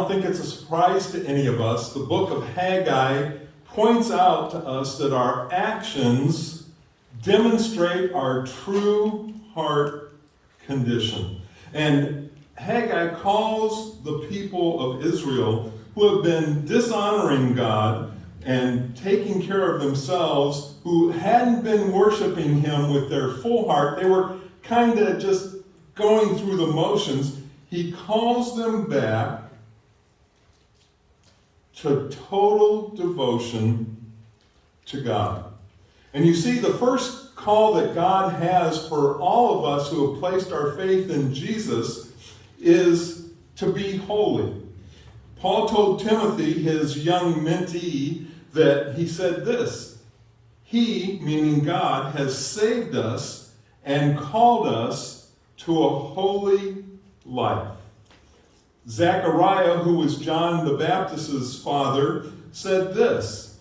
don't think it's a surprise to any of us. The book of Haggai points out to us that our actions demonstrate our true heart condition. And Haggai calls the people of Israel who have been dishonoring God and taking care of themselves, who hadn't been worshiping him with their full heart. They were kind of just going through the motions. He calls them back to total devotion to God. And you see, the first call that God has for all of us who have placed our faith in Jesus is to be holy. Paul told Timothy, his young mentee, that he said this: He, meaning God, has saved us and called us to a holy life. Zechariah, who was John the Baptist's father, said this: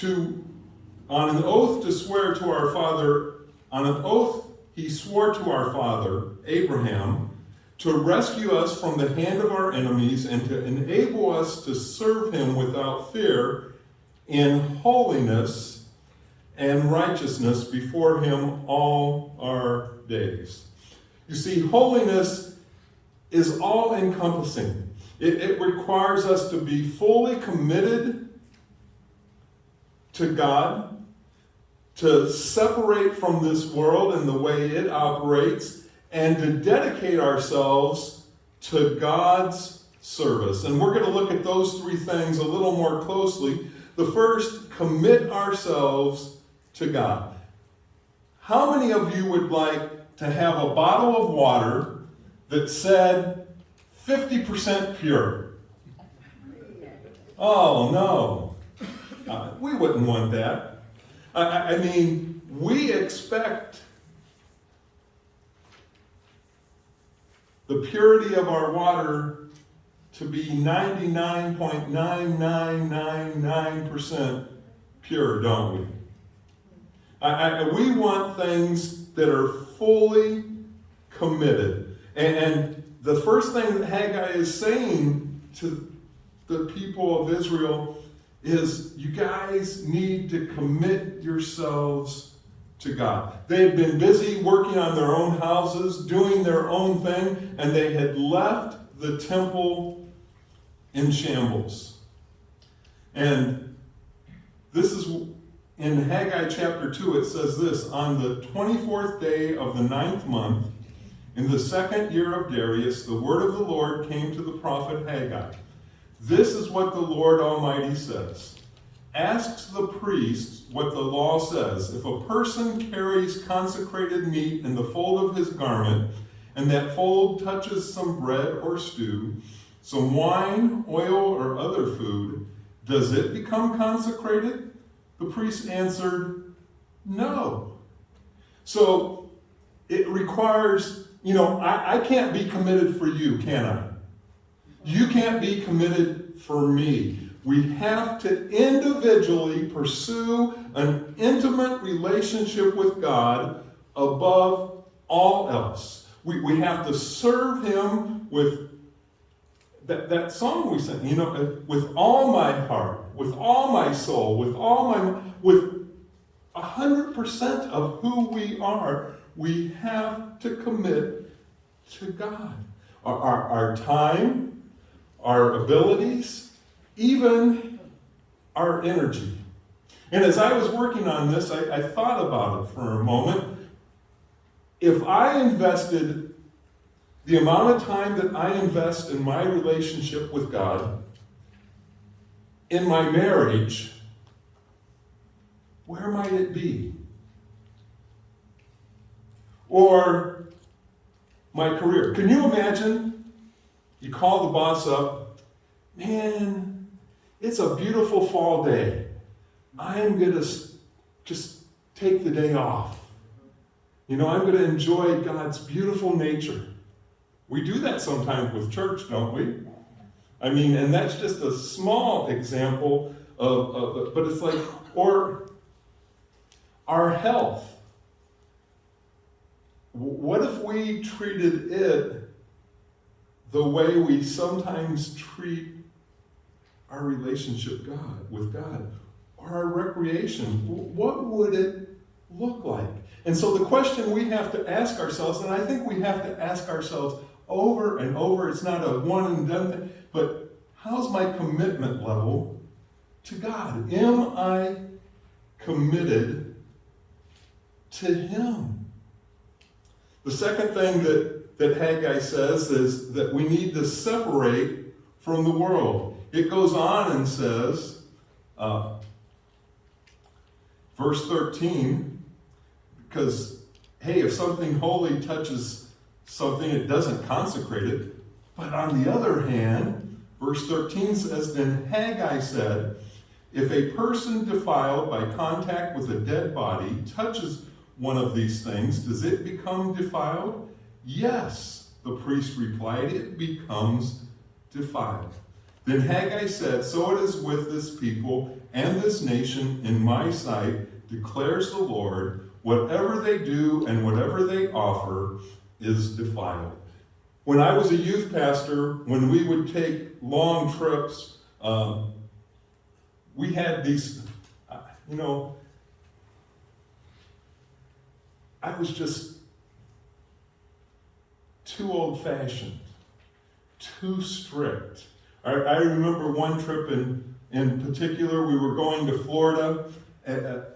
on an oath to swear to our father, on an oath he swore to our father, Abraham, to rescue us from the hand of our enemies and to enable us to serve him without fear in holiness and righteousness before him all our days. You see, holiness is all-encompassing. It requires us to be fully committed to God, to separate from this world and the way it operates, and to dedicate ourselves to God's service. And we're going to look at those three things a little more closely. The first, commit ourselves to God. How many of you would like to have a bottle of water that said 50% pure? Oh, no. We wouldn't want that. I mean, we expect the purity of our water to be 99.9999% pure, don't we? We want things that are fully committed. And the first thing that Haggai is saying to the people of Israel is, you guys need to commit yourselves to God. They had been busy working on their own houses, doing their own thing, and they had left the temple in shambles. And this is in Haggai chapter 2, it says this: on the 24th day of the 9th month, in the second year of Darius, the word of the Lord came to the prophet Haggai. This is what the Lord Almighty says. Ask the priests what the law says. If a person carries consecrated meat in the fold of his garment, and that fold touches some bread or stew, some wine, oil, or other food, does it become consecrated? The priest answered, no. So it requires, I can't be committed for you, can I? You can't be committed for me. We have to individually pursue an intimate relationship with God above all else. We have to serve him with that song we sang, with all my heart, with all my soul, with 100% of who we are. We have to commit to God. Our time, our abilities, even our energy. And as I was working on this, I thought about it for a moment. If I invested the amount of time that I invest in my relationship with God, in my marriage, where might it be? Or my career. Can you imagine? You call the boss up, man, it's a beautiful fall day. I'm going to just take the day off. I'm going to enjoy God's beautiful nature. We do that sometimes with church, don't we? And that's just a small example but it's like, or our health. What if we treated it the way we sometimes treat our relationship with God, or our recreation. What would it look like? And so the question we have to ask ourselves, and I think we have to ask ourselves over and over, it's not a one and done thing, but how's my commitment level to God? Am I committed to Him? The second thing that Haggai says is that we need to separate from the world. It goes on and says, verse 13, because, hey, if something holy touches something, it doesn't consecrate it. But on the other hand, verse 13 says, then Haggai said, if a person defiled by contact with a dead body touches one of these things, does it become defiled? Yes, the priest replied, it becomes defiled. Then Haggai said, so it is with this people and this nation in my sight, declares the Lord, whatever they do and whatever they offer is defiled. When I was a youth pastor, when we would take long trips, we had these, I was just too old-fashioned, too strict. I remember one trip in particular, we were going to Florida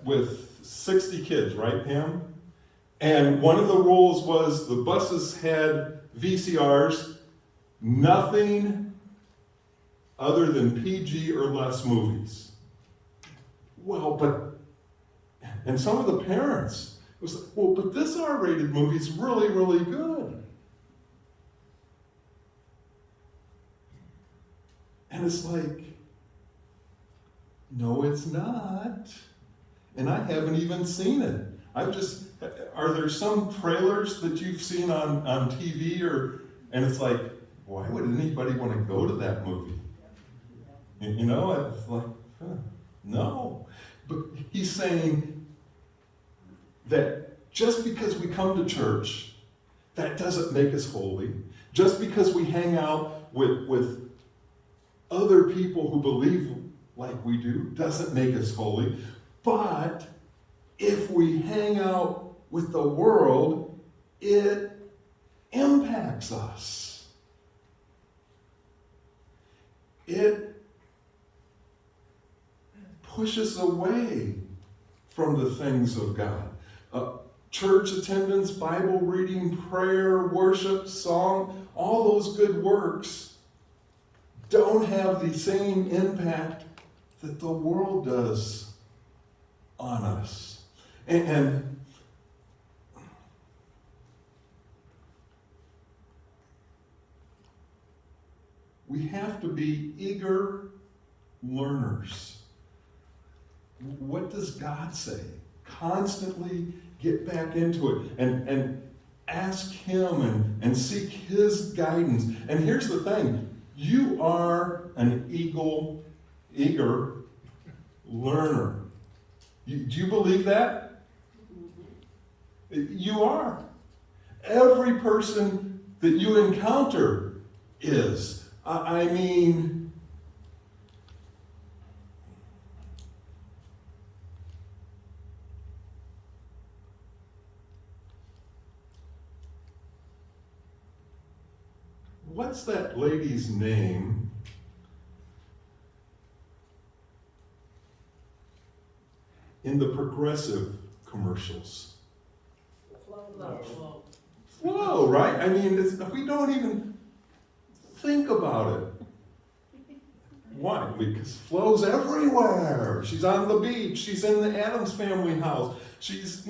with 60 kids, right, Pam? And one of the rules was the buses had VCRs, nothing other than PG or less movies. Well, and some of the parents, it was like, well, but this R-rated movie is really, really good. And it's like, no, it's not. And I haven't even seen it. Are there some trailers that you've seen on TV and it's like, why would anybody want to go to that movie? It's like, no. But he's saying that just because we come to church, that doesn't make us holy. Just because we hang out with other people who believe like we do doesn't make us holy. But if we hang out with the world, it impacts us. It pushes away from the things of God. Church attendance, Bible reading, prayer, worship, song, all those good works don't have the same impact that the world does on us. And we have to be eager learners. What does God say? Constantly get back into it and ask Him and seek His guidance. And here's the thing. You are an eager learner. Do you believe that? You are. Every person that you encounter is. I mean, what's that lady's name? In the Progressive commercials. Flo, right? I mean, we don't even think about it. Why? Because Flo's everywhere. She's on the beach. She's in the Addams Family house. She's,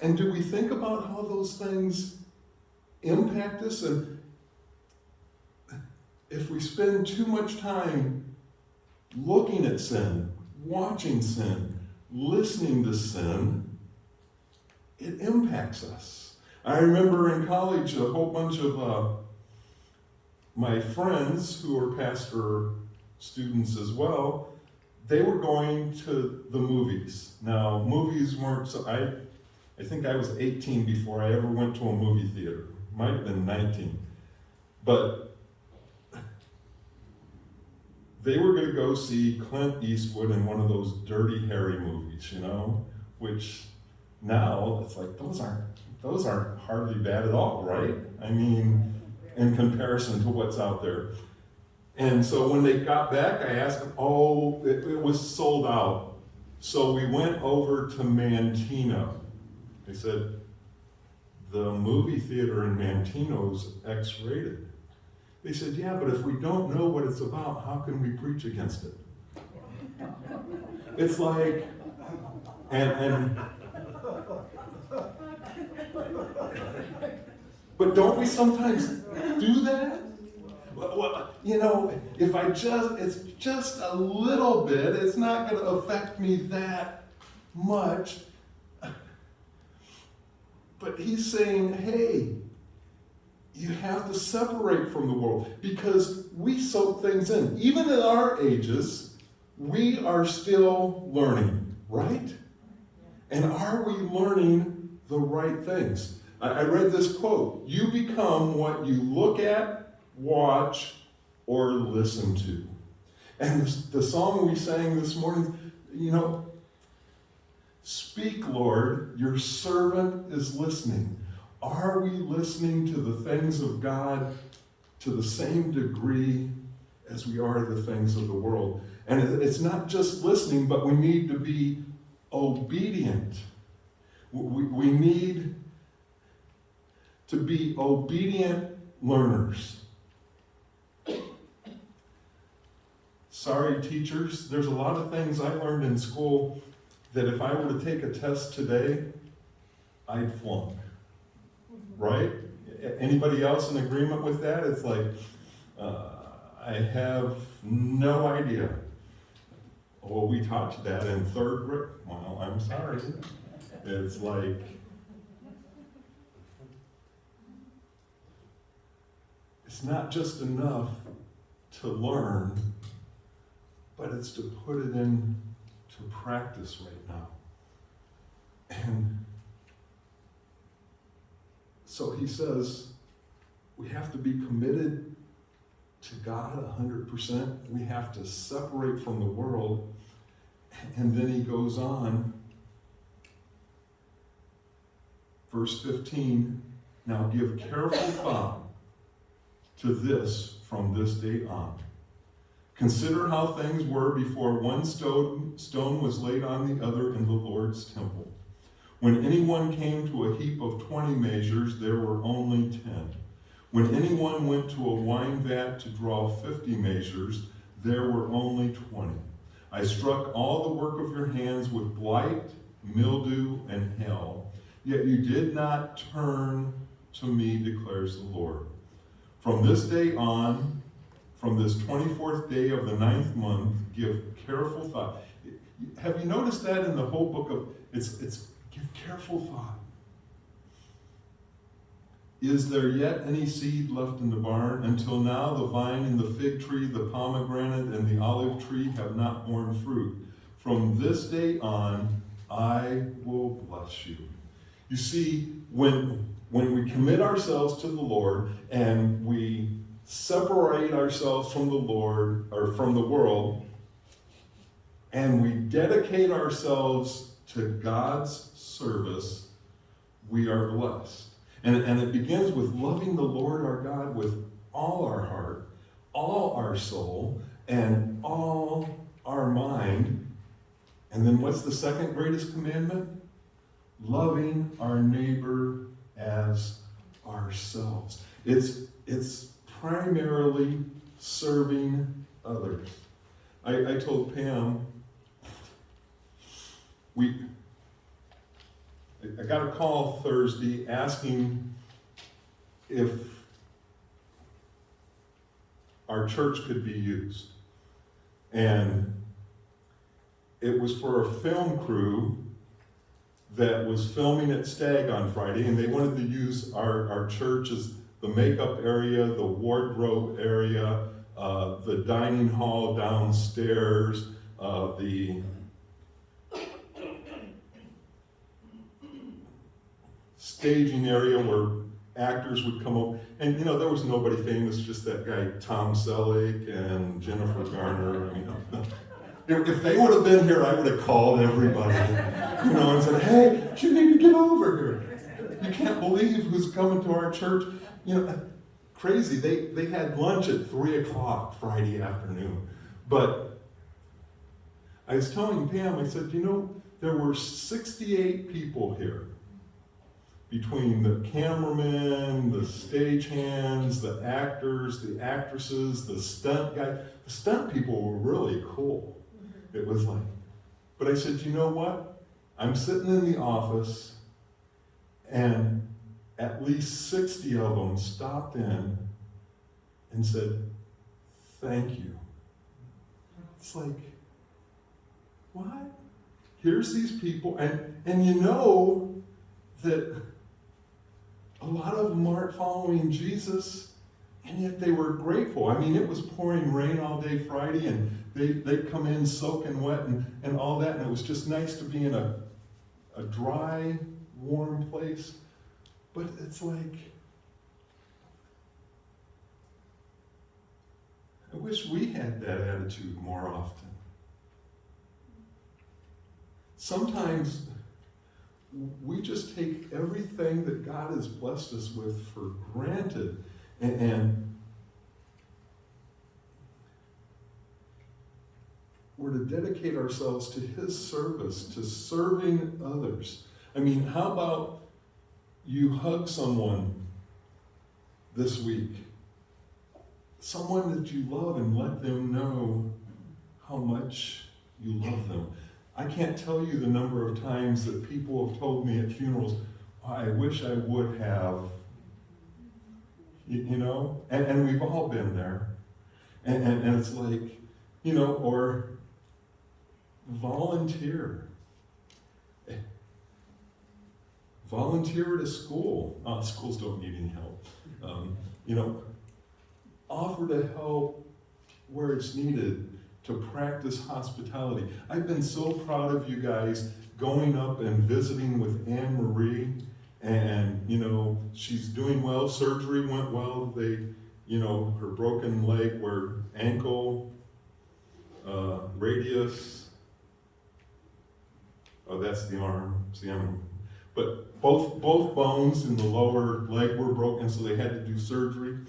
and do we think about how those things impact us? And if we spend too much time looking at sin, watching sin, listening to sin, it impacts us. I remember in college, a whole bunch of my friends who were pastor students as well, they were going to the movies. Now, movies weren't so, I think I was 18 before I ever went to a movie theater. Might have been 19. But they were going to go see Clint Eastwood in one of those Dirty Harry movies, which now it's like those aren't hardly bad at all, right? I mean, in comparison to what's out there. And so when they got back, I asked them, it was sold out. So we went over to Mantino. They said, the movie theater in Mantino's X-rated. They said, yeah, but if we don't know what it's about, how can we preach against it? It's like, but don't we sometimes do that? Well, if it's just a little bit, it's not going to affect me that much. But he's saying, hey, you have to separate from the world because we soak things in. Even at our ages, we are still learning, right? And are we learning the right things? I read this quote, you become what you look at, watch, or listen to. And the song we sang this morning, speak, Lord, your servant is listening. Are we listening to the things of God to the same degree as we are the things of the world? And it's not just listening, but we need to be obedient. We need to be obedient learners. Sorry, teachers, there's a lot of things I learned in school that if I were to take a test today, I'd flunk. Right? Anybody else in agreement with that? It's like, I have no idea. Well, we taught you that in third grade. Well, I'm sorry. It's like, it's not just enough to learn, but it's to put it into practice right now. And so he says, we have to be committed to God 100%. We have to separate from the world. And then he goes on, verse 15, now give careful thought to this from this day on. Consider how things were before one stone was laid on the other in the Lord's temple. When anyone came to a heap of 20 measures, there were only 10. When anyone went to a wine vat to draw 50 measures, there were only 20. I struck all the work of your hands with blight, mildew, and hail, yet you did not turn to me, declares the Lord. From this day on, from this 24th day of the 9th month, give careful thought. Have you noticed that in the whole book of, it's give careful thought. Is there yet any seed left in the barn? Until now, the vine and the fig tree, the pomegranate and the olive tree have not borne fruit. From this day on, I will bless you. You see, when we commit ourselves to the Lord and we separate ourselves from the Lord or from the world, and we dedicate ourselves to God's service, we are blessed. And it begins with loving the Lord our God with all our heart, all our soul, and all our mind. And then what's the second greatest commandment? Loving our neighbor as ourselves. It's primarily serving others. I told Pam, I got a call Thursday asking if our church could be used. And it was for a film crew that was filming at Stag on Friday, and they wanted to use our church as the makeup area, the wardrobe area, the dining hall downstairs, staging area where actors would come up, and there was nobody famous, just that guy Tom Selleck and Jennifer Garner. If they would have been here, I would have called everybody, and said, "Hey, you need to get over here. You can't believe who's coming to our church." Crazy. They had lunch at 3:00 Friday afternoon, but I was telling Pam, I said, there were 68 people here. Between the cameramen, the stagehands, the actors, the actresses, the stunt guys. The stunt people were really cool. It was like, but I said, you know what? I'm sitting in the office, and at least 60 of them stopped in and said, thank you. It's like, what? Here's these people, and that a lot of them aren't following Jesus, and yet they were grateful. It was pouring rain all day Friday, and they'd come in soaking wet and all that, and it was just nice to be in a dry, warm place. But it's like, I wish we had that attitude more often. Sometimes we just take everything that God has blessed us with for granted, and we're to dedicate ourselves to His service, to serving others. How about you hug someone this week, someone that you love, and let them know how much you love them. I can't tell you the number of times that people have told me at funerals, I wish I would have, and we've all been there. And it's like, or volunteer. Volunteer at a school. Schools don't need any help. Offer to help where it's needed, to practice hospitality. I've been so proud of you guys going up and visiting with Anne Marie, and she's doing well. Surgery went well. Her broken leg, where ankle, radius. Oh, that's the arm. See, but both bones in the lower leg were broken, so they had to do surgery.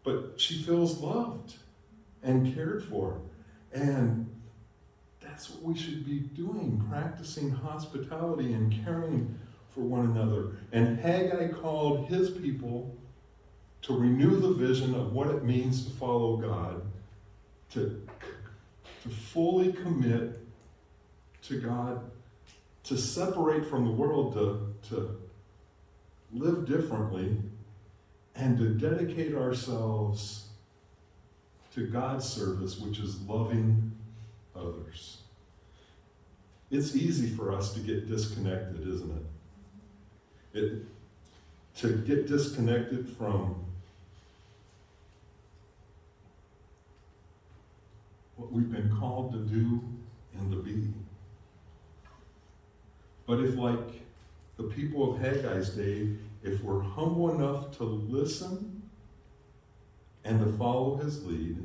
But she feels loved and cared for. And that's what we should be doing, practicing hospitality and caring for one another. And Haggai called his people to renew the vision of what it means to follow God, to fully commit to God, to separate from the world, to live differently, and to dedicate ourselves to God's service, which is loving others. It's easy for us to get disconnected, isn't it? To get disconnected from what we've been called to do and to be. But if, like the people of Haggai's day, if we're humble enough to listen and to follow his lead,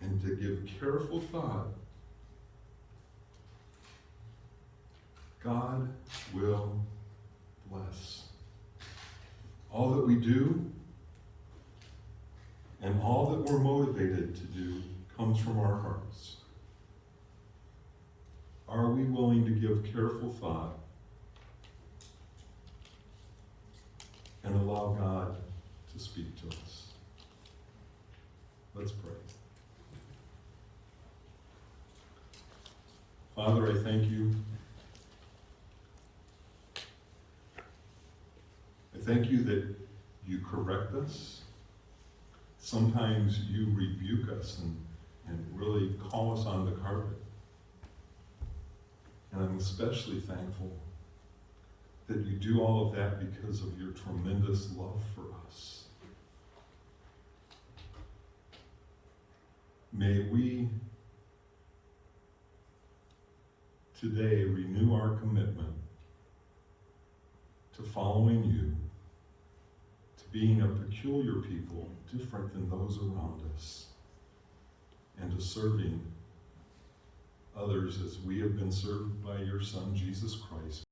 and to give careful thought, God will bless. All that we do and all that we're motivated to do comes from our hearts. Are we willing to give careful thought and allow God to speak to us? Let's pray. Father, I thank you. I thank you that you correct us. Sometimes you rebuke us and really call us on the carpet. And I'm especially thankful that you do all of that because of your tremendous love for us. May we today renew our commitment to following you, to being a peculiar people, different than those around us, and to serving others as we have been served by your Son, Jesus Christ.